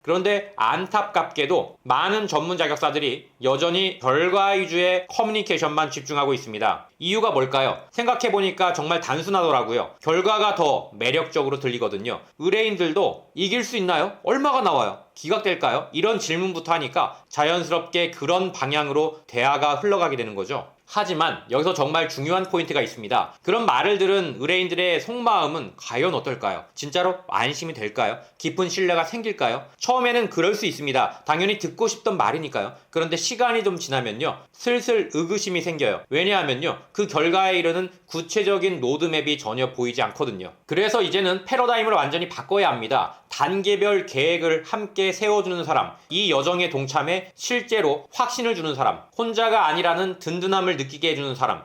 그런데 안타깝게도 많은 전문 자격사들이 여전히 결과 위주의 커뮤니케이션만 집중하고 있습니다. 이유가 뭘까요? 생각해보니까 정말 단순하더라고요. 결과가 더 매력적으로 들리거든요. 의뢰인들도 이길 수 있나요? 얼마가 나와요? 기각될까요? 이런 질문부터 하니까 자연스럽게 그런 방향으로 대화가 흘러가게 되는 거죠. 하지만 여기서 정말 중요한 포인트가 있습니다. 그런 말을 들은 의뢰인들의 속마음은 과연 어떨까요? 진짜로 안심이 될까요? 깊은 신뢰가 생길까요? 처음에는 그럴 수 있습니다. 당연히 듣고 싶던 말이니까요. 그런데 시간이 좀 지나면요, 슬슬 의구심이 생겨요. 왜냐하면요, 그 결과에 이르는 구체적인 로드맵이 전혀 보이지 않거든요. 그래서 이제는 패러다임을 완전히 바꿔야 합니다. 단계별 계획을 함께 세워주는 사람, 이 여정에 동참해 실제로 확신을 주는 사람, 혼자가 아니라는 든든함을 느끼게 해주는 사람.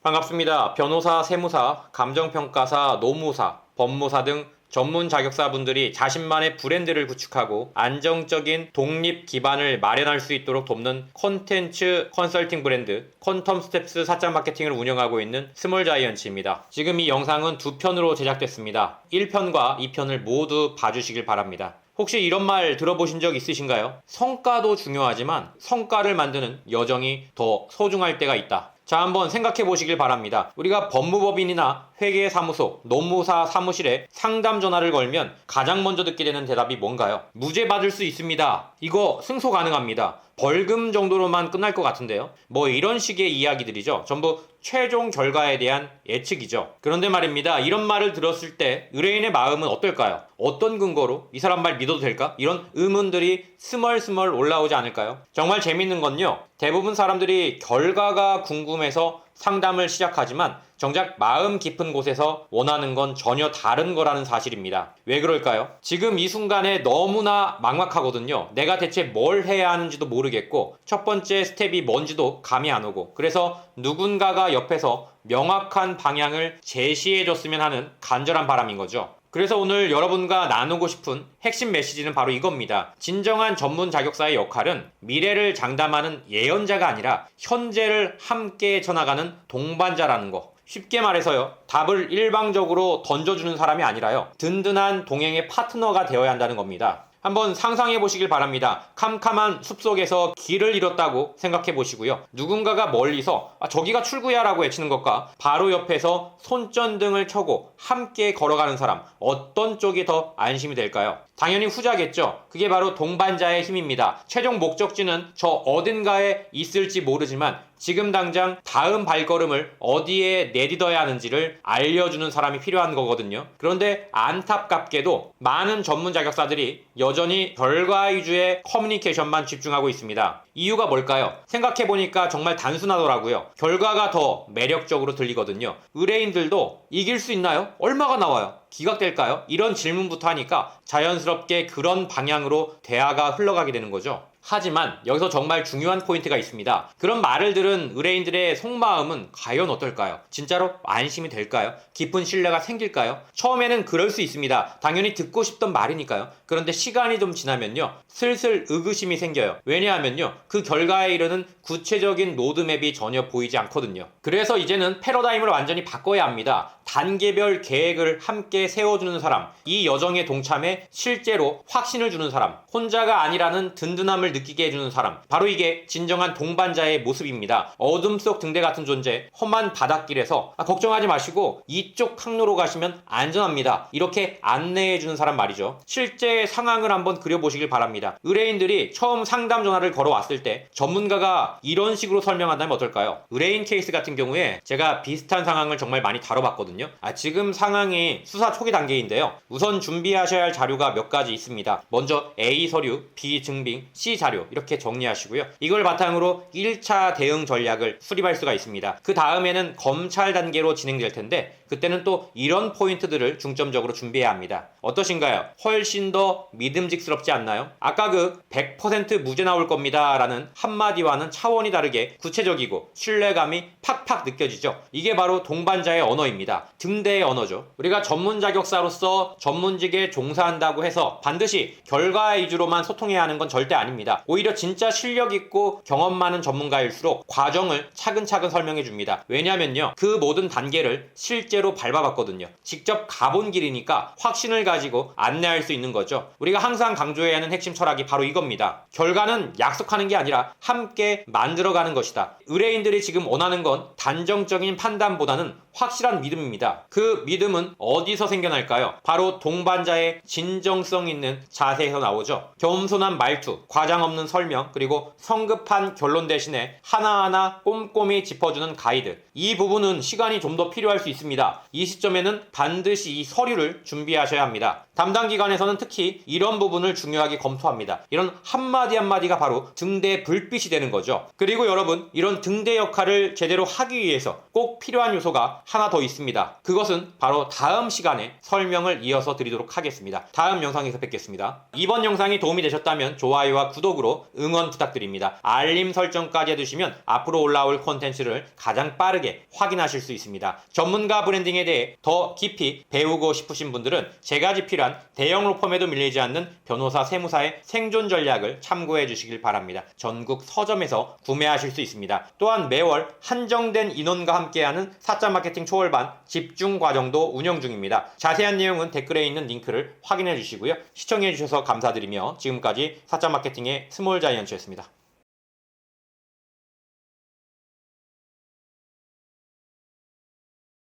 반갑습니다. 변호사, 세무사, 감정평가사, 노무사, 법무사 등 전문 자격사분들이 자신만의 브랜드를 구축하고 안정적인 독립 기반을 마련할 수 있도록 돕는 콘텐츠 컨설팅 브랜드 퀀텀스텝스 사장 마케팅을 운영하고 있는 스몰자이언츠입니다. 지금 이 영상은 두 편으로 제작됐습니다. 1편과 2편을 모두 봐주시길 바랍니다. 혹시 이런 말 들어보신 적 있으신가요? 성과도 중요하지만 성과를 만드는 여정이 더 소중할 때가 있다. 자, 한번 생각해 보시길 바랍니다. 우리가 법무법인이나 회계사무소, 노무사 사무실에 상담 전화를 걸면 가장 먼저 듣게 되는 대답이 뭔가요? 무죄 받을 수 있습니다. 이거 승소 가능합니다. 벌금 정도로만 끝날 것 같은데요. 뭐 이런 식의 이야기들이죠. 전부 최종 결과에 대한 예측이죠. 그런데 말입니다. 이런 말을 들었을 때 의뢰인의 마음은 어떨까요? 어떤 근거로 이 사람 말 믿어도 될까? 이런 의문들이 스멀스멀 올라오지 않을까요? 정말 재밌는 건요, 대부분 사람들이 결과가 궁금해서 상담을 시작하지만 정작 마음 깊은 곳에서 원하는 건 전혀 다른 거라는 사실입니다. 왜 그럴까요? 지금 이 순간에 너무나 막막하거든요. 내가 대체 뭘 해야 하는지도 모르겠고 첫 번째 스텝이 뭔지도 감이 안 오고, 그래서 누군가가 옆에서 명확한 방향을 제시해줬으면 하는 간절한 바람인 거죠. 그래서 오늘 여러분과 나누고 싶은 핵심 메시지는 바로 이겁니다. 진정한 전문 자격사의 역할은 미래를 장담하는 예언자가 아니라 현재를 함께 쳐나가는 동반자라는 거. 쉽게 말해서요, 답을 일방적으로 던져주는 사람이 아니라요, 든든한 동행의 파트너가 되어야 한다는 겁니다. 한번 상상해 보시길 바랍니다. 캄캄한 숲속에서 길을 잃었다고 생각해 보시고요. 누군가가 멀리서 저기가 출구야 라고 외치는 것과 바로 옆에서 손전등을 켜고 함께 걸어가는 사람, 어떤 쪽이 더 안심이 될까요? 당연히 후자겠죠. 그게 바로 동반자의 힘입니다. 최종 목적지는 저 어딘가에 있을지 모르지만 지금 당장 다음 발걸음을 어디에 내딛어야 하는지를 알려주는 사람이 필요한 거거든요. 그런데 안타깝게도 많은 전문 자격사들이 여전히 결과 위주의 커뮤니케이션만 집중하고 있습니다. 이유가 뭘까요? 생각해보니까 정말 단순하더라고요. 결과가 더 매력적으로 들리거든요. 의뢰인들도 이길 수 있나요? 얼마가 나와요? 기각될까요? 이런 질문부터 하니까 자연스럽게 그런 방향으로 대화가 흘러가게 되는 거죠. 하지만 여기서 정말 중요한 포인트가 있습니다. 그런 말을 들은 의뢰인들의 속마음은 과연 어떨까요? 진짜로 안심이 될까요? 깊은 신뢰가 생길까요? 처음에는 그럴 수 있습니다. 당연히 듣고 싶던 말이니까요. 그런데 시간이 좀 지나면요, 슬슬 의구심이 생겨요. 왜냐하면요, 그 결과에 이르는 구체적인 로드맵이 전혀 보이지 않거든요. 그래서 이제는 패러다임을 완전히 바꿔야 합니다. 단계별 계획을 함께 세워주는 사람, 이 여정에 동참해 실제로 확신을 주는 사람, 혼자가 아니라는 든든함을 느끼게 해주는 사람, 바로 이게 진정한 동반자의 모습입니다. 어둠 속 등대 같은 존재, 험한 바닷길에서 걱정하지 마시고 이쪽 항로로 가시면 안전합니다, 이렇게 안내해주는 사람 말이죠. 실제 상황을 한번 그려보시길 바랍니다. 의뢰인들이 처음 상담 전화를 걸어왔을 때 전문가가 이런 식으로 설명한다면 어떨까요? 의뢰인 케이스 같은 경우에 제가 비슷한 상황을 정말 많이 다뤄봤거든요. 지금 상황이 수사 초기 단계인데요. 우선 준비하셔야 할 자료가 몇 가지 있습니다. 먼저 A 서류, B 증빙, C 자료 이렇게 정리하시고요. 이걸 바탕으로 1차 대응 전략을 수립할 수가 있습니다. 그 다음에는 검찰 단계로 진행될 텐데 그때는 또 이런 포인트들을 중점적으로 준비해야 합니다. 어떠신가요? 훨씬 더 믿음직스럽지 않나요? 아까 그 100% 무죄 나올 겁니다 라는 한마디와는 차원이 다르게 구체적이고 신뢰감이 팍팍 느껴지죠. 이게 바로 동반자의 언어입니다. 등대의 언어죠. 우리가 전문 자격사로서 전문직에 종사한다고 해서 반드시 결과 위주로만 소통해야 하는 건 절대 아닙니다. 않습니다. 오히려 진짜 실력 있고 경험 많은 전문가일수록 과정을 차근차근 설명해 줍니다. 왜냐면요, 그 모든 단계를 실제로 밟아봤거든요. 직접 가본 길이니까 확신을 가지고 안내할 수 있는 거죠. 우리가 항상 강조해야 하는 핵심 철학이 바로 이겁니다. 결과는 약속하는 게 아니라 함께 만들어가는 것이다. 의뢰인들이 지금 원하는 건 단정적인 판단보다는 확실한 믿음입니다. 그 믿음은 어디서 생겨날까요? 바로 동반자의 진정성 있는 자세에서 나오죠. 겸손한 말투, 과장 없는 설명, 그리고 성급한 결론 대신에 하나하나 꼼꼼히 짚어주는 가이드. 이 부분은 시간이 좀 더 필요할 수 있습니다. 이 시점에는 반드시 이 서류를 준비하셔야 합니다. 담당 기관에서는 특히 이런 부분을 중요하게 검토합니다. 이런 한마디 한마디가 바로 등대 불빛이 되는 거죠. 그리고 여러분, 이런 등대 역할을 제대로 하기 위해서 꼭 필요한 요소가 하나 더 있습니다. 그것은 바로 다음 시간에 설명을 이어서 드리도록 하겠습니다. 다음 영상에서 뵙겠습니다. 이번 영상이 도움이 되셨다면 좋아요와 구독으로 응원 부탁드립니다. 알림 설정까지 해두시면 앞으로 올라올 콘텐츠를 가장 빠르게 확인하실 수 있습니다. 전문가 브랜딩에 대해 더 깊이 배우고 싶으신 분들은 제가 집필한 대형 로펌에도 밀리지 않는 변호사 세무사의 생존 전략을 참고해 주시길 바랍니다. 전국 서점에서 구매하실 수 있습니다. 또한 매월 한정된 인원과 함께하는 사자 마케팅 초월반 집중 과정도 운영 중입니다. 자세한 내용은 댓글에 있는 링크를 확인해 주시고요. 시청해 주셔서 감사드리며 지금까지 사자 마케팅의 스몰 자이언츠였습니다.